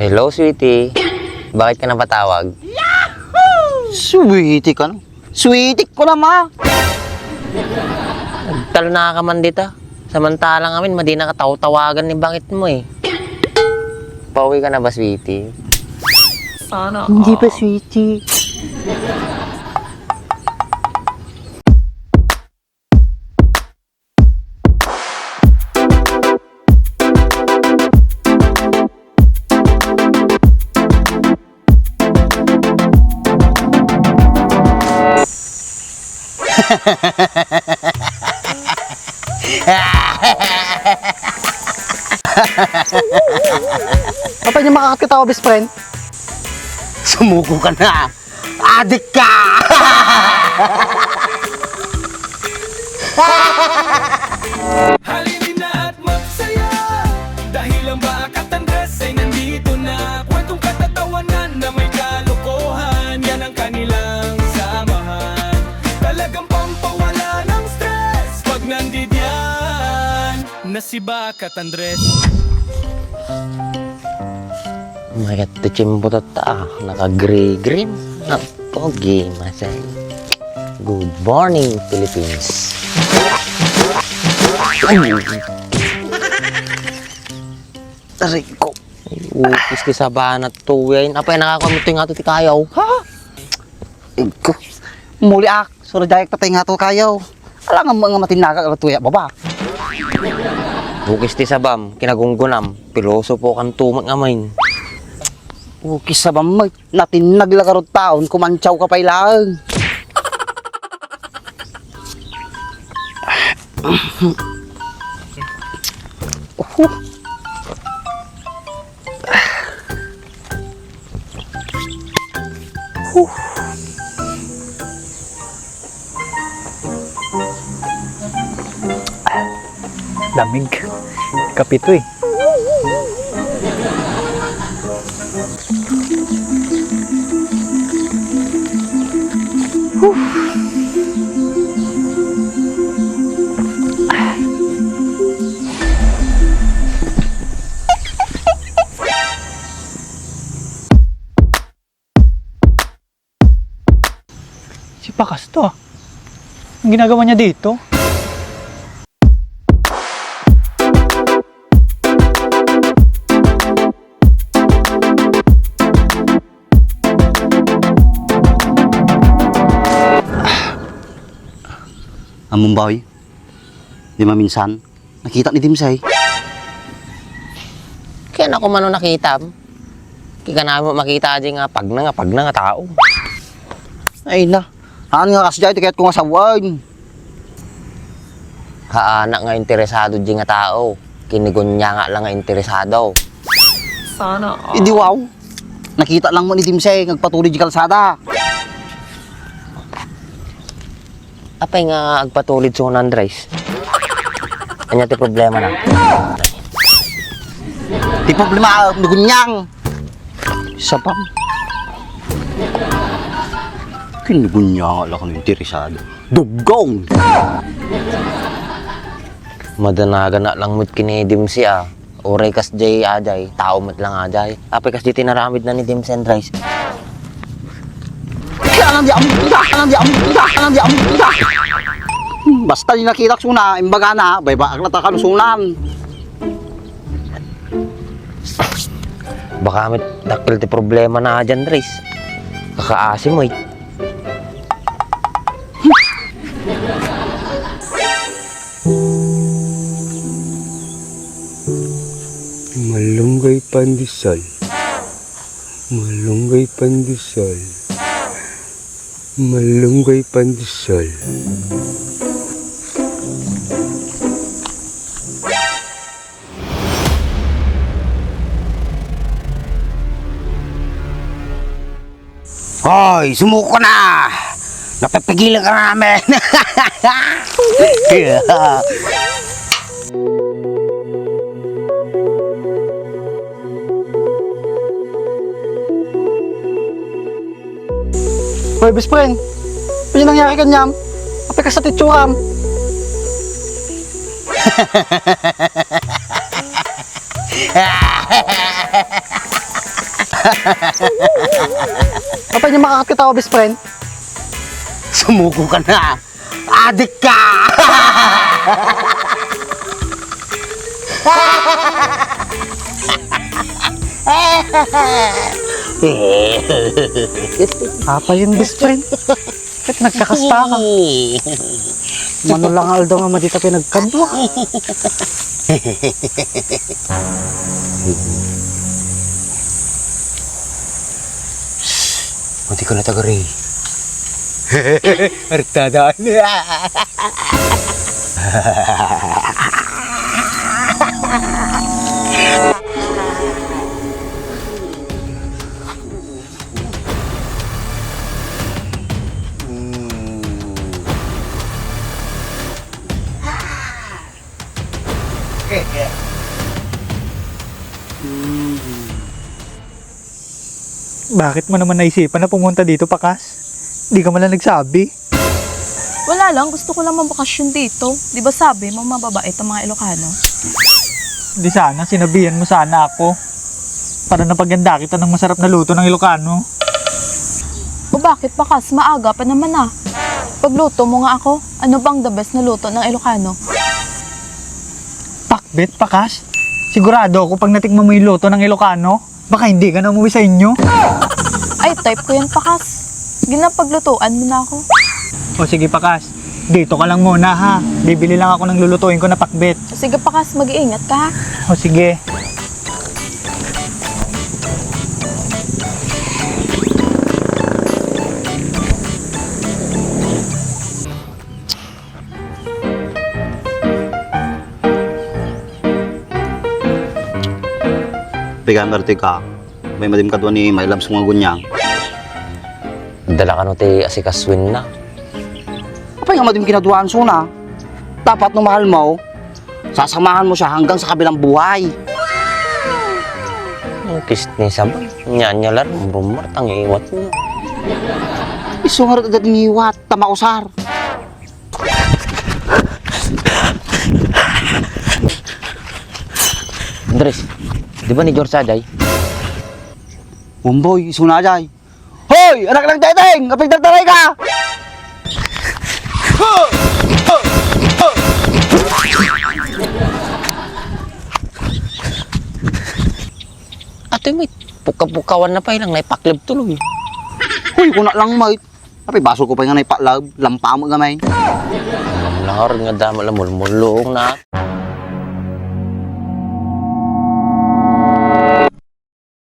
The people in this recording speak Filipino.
Hello, sweetie. Bakit ka napatawag? Sweetie ka na. Sweetie ko na, ma. Talo na ka man dito. Samantalang amin, madi nakataw-tawagan ni bakit mo eh. Pauwi ka na ba, sweetie? Sana Hindi pa, sweetie. Kapag niya makakakita ko, best friend. Sumuko ka na! Adik ka! Halinin na at magsaya dahil ang Bakat Andres ay nandito na. Kwentong katatawanan na may kalokohan, yan ang kanilang samahan. Talagang pampawala ng stress pag nandidyan na si Bakat Andres. Mayat to chimbo ta, naka-gray-green. Pogi, masay. Good morning, Philippines. Taray ko. Upis ki sa banat to, yan. Apay nakakamito yung ato ti kayaw. Ha? Iko. Muli Sura dayak tatay nga to kayaw. Alang ang mga matinaga ka tuya, baba. Bukis ti sabam, kinagunggunam. Piloso po kan tumak ngamain. Ukis sa bamay. Natin naglagarot taon, kumantsaw ka pa ilang. Lamig. Kapito eh. Si Pakas to ah. Ang ginagawa niya dito? Among boy. Di maminsan. Nakita ni Dimsay. Kaya na ko man nakita. Kaya na mo makita di nga pag na nga tao. Ay na. Haan nga kasya ito kaya't ko nga sawan. Haanak nga interesado di nga tao. Kinigon niya nga lang nga interesado. Sana Hindi wow. Nakita lang mo ni Dimsay. Nagpatuloy di kalsada. Apay nga agpatulid sa Andres. Anya ti problema na. Di problema. Nagunyang. Isa pa. Kinugunya nga lang kung interesado. Dugong! Madanaga na lang mo't kinidim siya. Oray kas jay ajay, tao mo't lang ajay. Apay kas di tinaramid na ni Dim Sendrise. Basta di nakita ko na, imbaga na, bayba ang natakalusunan. Baka mo't dakil ti problema na dyan, Dres. Kakaasim mo eh. Malunggay pandesal. Malunggay pandesal. Malunggay pandesal. Hoy, sumuko na! Napapigilan ka namin! Hoy, best friend. Ano yung nangyari kanyam? Apay ka sa titsuram. Apa niya makakakit ako, best friend? Sumuko ka na. Adik ka! Apa yun, best friend? Kahit nagkakasta ka. Mano lang aldo nga madita pinagkadwa. Munti ko na tagari. Artadaan. Bakit mo naman naisipan na pumunta dito, Pakas? Di ka man lang nagsabi. Wala lang, gusto ko lang mabakasyon dito. Di ba sabi mo mababait ang mga Ilocano? Di sana, sinabihan mo sana ako. Para napaganda kita ng masarap na luto ng Ilocano. O bakit Pakas? Maaga pa naman ah. Pagluto mo nga ako, ano bang the best na luto ng Ilocano? Pakbet, Pakas. Sigurado ako pag natikman mo yung luto ng Ilocano, baka hindi ka na umuwi sa inyo. Ay, type ko yan Pakas. Ginapaglutuan mo na ako. O sige, Pakas. Dito ka lang muna ha. Bibili lang ako ng lulutuin ko na pakbet. O sige Pakas, mag-iingat ka ha. O sige. Pigan merti ka. May madim ka doon ni may labs mga gunyang. Dala ka no ti asikaswin na. Apa yung madim kinaduan suna? Dapat no mahal mo, sasamahan mo siya hanggang sa kabilang buhay. Ang kis ni sabay. Nyanyalar, rumar, tang iwat mo. Isungar at diniwat, tamakusar. Andres, di ba ni George Ajay? Umboy, isuna jay. Hoy, anak ng teteng, kapag nagtaray ka! Ate, mate, puka-pukawan na pa ilang naipaklib tuloy. Hoy, kuna lang mate. Tapi baso ko pa nga naipaklab, lampa mo gamay. Alam lang nga rin nga dama lang mulmulong na.